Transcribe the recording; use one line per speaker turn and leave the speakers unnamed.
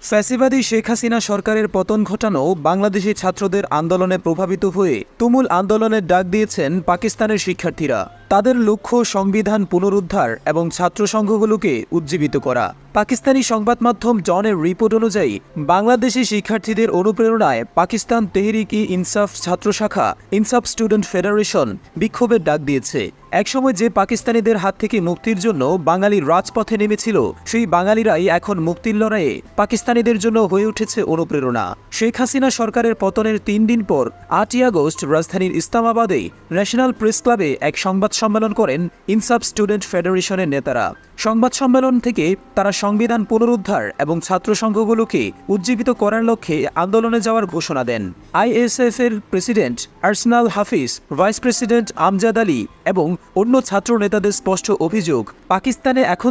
ফ্যাসিবাদী শেখ হাসিনা সরকারের পতন ঘটানো বাংলাদেশি ছাত্রদের আন্দোলনে প্রভাবিত হয়ে তুমুল আন্দোলনের ডাক দিয়েছেন পাকিস্তানের শিক্ষার্থীরা। তাদের লক্ষ্য সংবিধান পুনরুদ্ধার এবং ছাত্র সংঘগুলোকে উজ্জীবিত করা। পাকিস্তানি সংবাদ মাধ্যম ডনের রিপোর্ট অনুযায়ী বাংলাদেশি শিক্ষার্থীদের অনুপ্রেরণায় পাকিস্তান তেহরিক-ই-ইনসাফ ছাত্র শাখা ইনসাফ স্টুডেন্ট ফেডারেশন বিক্ষোভের ডাক দিয়েছে। একসময় যে পাকিস্তানিদের হাত থেকে মুক্তির জন্য বাঙালি রাজপথে নেমেছিল, সেই বাঙালিরাই এখন মুক্তির লড়াইয়ে পাকিস্তানিদের জন্য হয়ে উঠেছে অনুপ্রেরণা। শেখ হাসিনা সরকারের পতনের ৩ দিন পর ৮ই আগস্ট রাজধানীর ইসলামাবাদে ন্যাশনাল প্রেস ক্লাবে এক সংবাদ সম্মেলন করেন ইনসাফ স্টুডেন্ট ফেডারেশনের নেতারা। সংবাদ সম্মেলন থেকে তারা সংবিধান পুনরুদ্ধার এবং ছাত্র সংঘগুলোকে উজ্জীবিত করার লক্ষ্যে আন্দোলনে যাওয়ার ঘোষণা দেন। আইএসএফ এর প্রেসিডেন্ট আর্সেনাল হাফিজ, ভাইস প্রেসিডেন্ট আমজাদ আলী এবং অন্য ছাত্র নেতাদের স্পষ্ট অভিযোগ, পাকিস্তানে এখন